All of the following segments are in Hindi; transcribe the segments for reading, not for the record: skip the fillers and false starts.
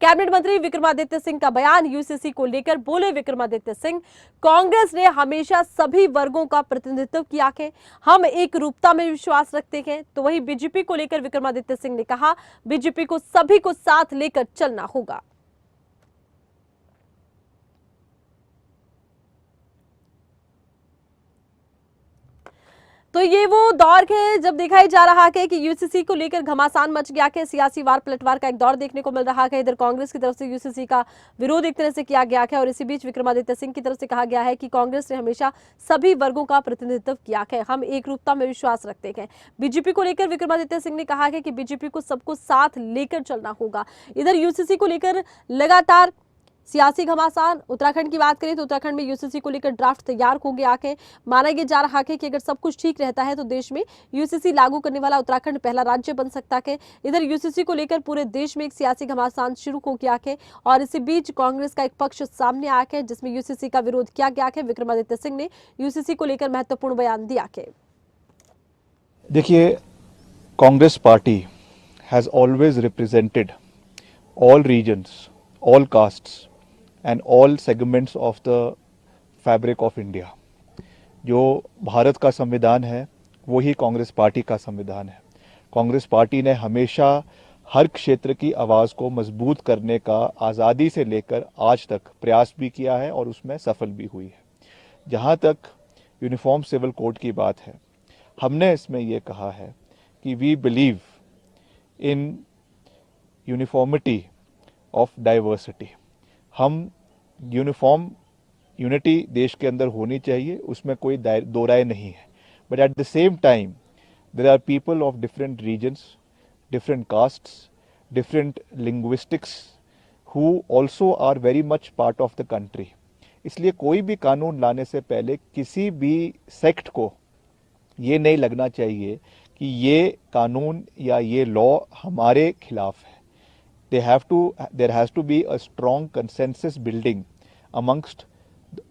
कैबिनेट मंत्री विक्रमादित्य सिंह का बयान यूसीसी को लेकर बोले विक्रमादित्य सिंह, कांग्रेस ने हमेशा सभी वर्गों का प्रतिनिधित्व किया है, हम एक रूपता में विश्वास रखते हैं। तो वहीं बीजेपी को लेकर विक्रमादित्य सिंह ने कहा, बीजेपी को सभी को साथ लेकर चलना होगा। तो ये वो दौर है जब देखा ही जा रहा है कि यूसीसी को लेकर घमासान मच गया है, सियासी वार पलटवार का एक दौर देखने को मिल रहा है। इधर कांग्रेस की तरफ से यूसीसी का विरोध एक तरह से किया गया है और इसी बीच विक्रमादित्य सिंह की तरफ से कहा गया है कि कांग्रेस ने हमेशा सभी वर्गों का प्रतिनिधित्व किया है, हम एक रूपता में विश्वास रखते हैं। बीजेपी को लेकर विक्रमादित्य सिंह ने कहा है कि बीजेपी को सबको साथ लेकर चलना होगा। इधर यूसीसी को लेकर लगातार सियासी घमासान। उत्तराखंड की बात करें तो उत्तराखंड में यूसीसी को लेकर ड्राफ्ट तैयार हो गया है। माना यह जा रहा है कि अगर सब कुछ ठीक रहता है तो देश में यूसीसी लागू करने वाला उत्तराखंड पहला राज्य बन सकता है। इधर यूसीसी को लेकर पूरे देश में एक सियासी घमासान शुरू हो गया है और इसी बीच कांग्रेस का एक पक्ष सामने आया है जिसमें यूसीसी का विरोध किया गया है। विक्रमादित्य सिंह ने यूसीसी को लेकर महत्वपूर्ण बयान दिया है। देखिए, Congress party has always represented all regions, all castes and all segments of the fabric of India. जो भारत का संविधान है वही कांग्रेस पार्टी का संविधान है। कांग्रेस पार्टी ने हमेशा हर क्षेत्र की आवाज़ को मजबूत करने का आज़ादी से लेकर आज तक प्रयास भी किया है और उसमें सफल भी हुई है। जहाँ तक यूनिफॉर्म सिविल कोड की बात है, हमने इसमें ये कहा है कि we believe in uniformity of diversity. हम यूनिफॉर्म यूनिटी देश के अंदर होनी चाहिए, उसमें कोई दो राय नहीं है। But at the same time there are people of different regions, different castes, different linguistics who also are very much part of the country. इसलिए कोई भी कानून लाने से पहले किसी भी सेक्ट को ये नहीं लगना चाहिए कि ये कानून या ये लॉ हमारे खिलाफ है। There has to be a strong consensus building amongst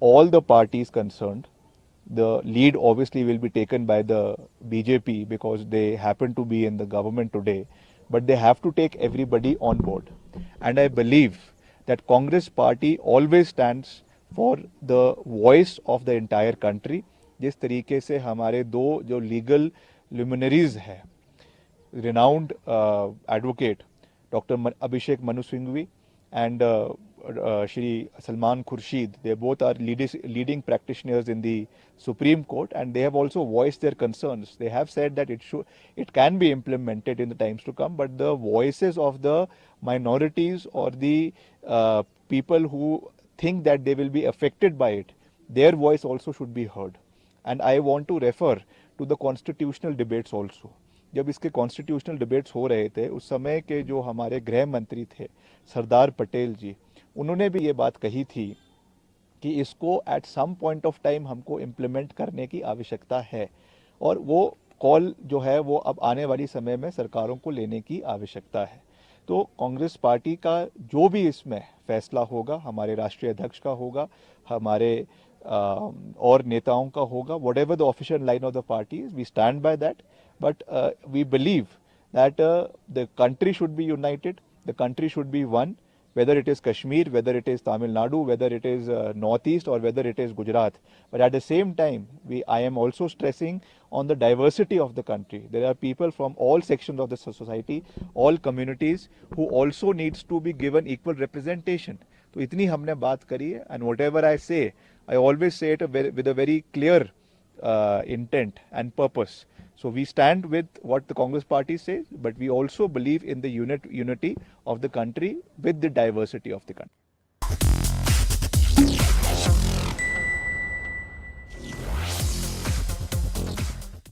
all the parties concerned. The lead obviously will be taken by the BJP because they happen to be in the government today, but they have to take everybody on board. And I believe that Congress party always stands for the voice of the entire country. जिस तरीके से हमारे दो जो legal luminaries हैं, renowned advocate Dr. Abhishek Manu Singhvi and Shri Salman Khurshid, they both are leading practitioners in the Supreme Court, and they have also voiced their concerns. They have said that it can be implemented in the times to come, but the voices of the minorities or the people who think that they will be affected by it, their voice also should be heard. And I want to refer to the constitutional debates also. जब इसके कॉन्स्टिट्यूशनल डिबेट्स हो रहे थे उस समय के जो हमारे गृह मंत्री थे सरदार पटेल जी, उन्होंने भी ये बात कही थी कि इसको at some point of time हमको इम्प्लीमेंट करने की आवश्यकता है और वो कॉल जो है वो अब आने वाली समय में सरकारों को लेने की आवश्यकता है। तो कांग्रेस पार्टी का जो भी इसमें फैसला होगा, हमारे राष्ट्रीय अध्यक्ष का होगा, हमारे और नेताओं का होगा, whatever the official line of the party is, we stand by that. But we believe that the country should be united, the country should be one, whether it is Kashmir, whether it is Tamil Nadu, whether it is Northeast or whether it is Gujarat. But at the same time, I am also stressing on the diversity of the country. There are people from all sections of the society, all communities who also needs to be given equal representation. तो इतनी हमने बात करी है, and whatever I say, I always say it with a very clear intent and purpose. So we stand with what the Congress party says, but we also believe in the unity of the country with the diversity of the country.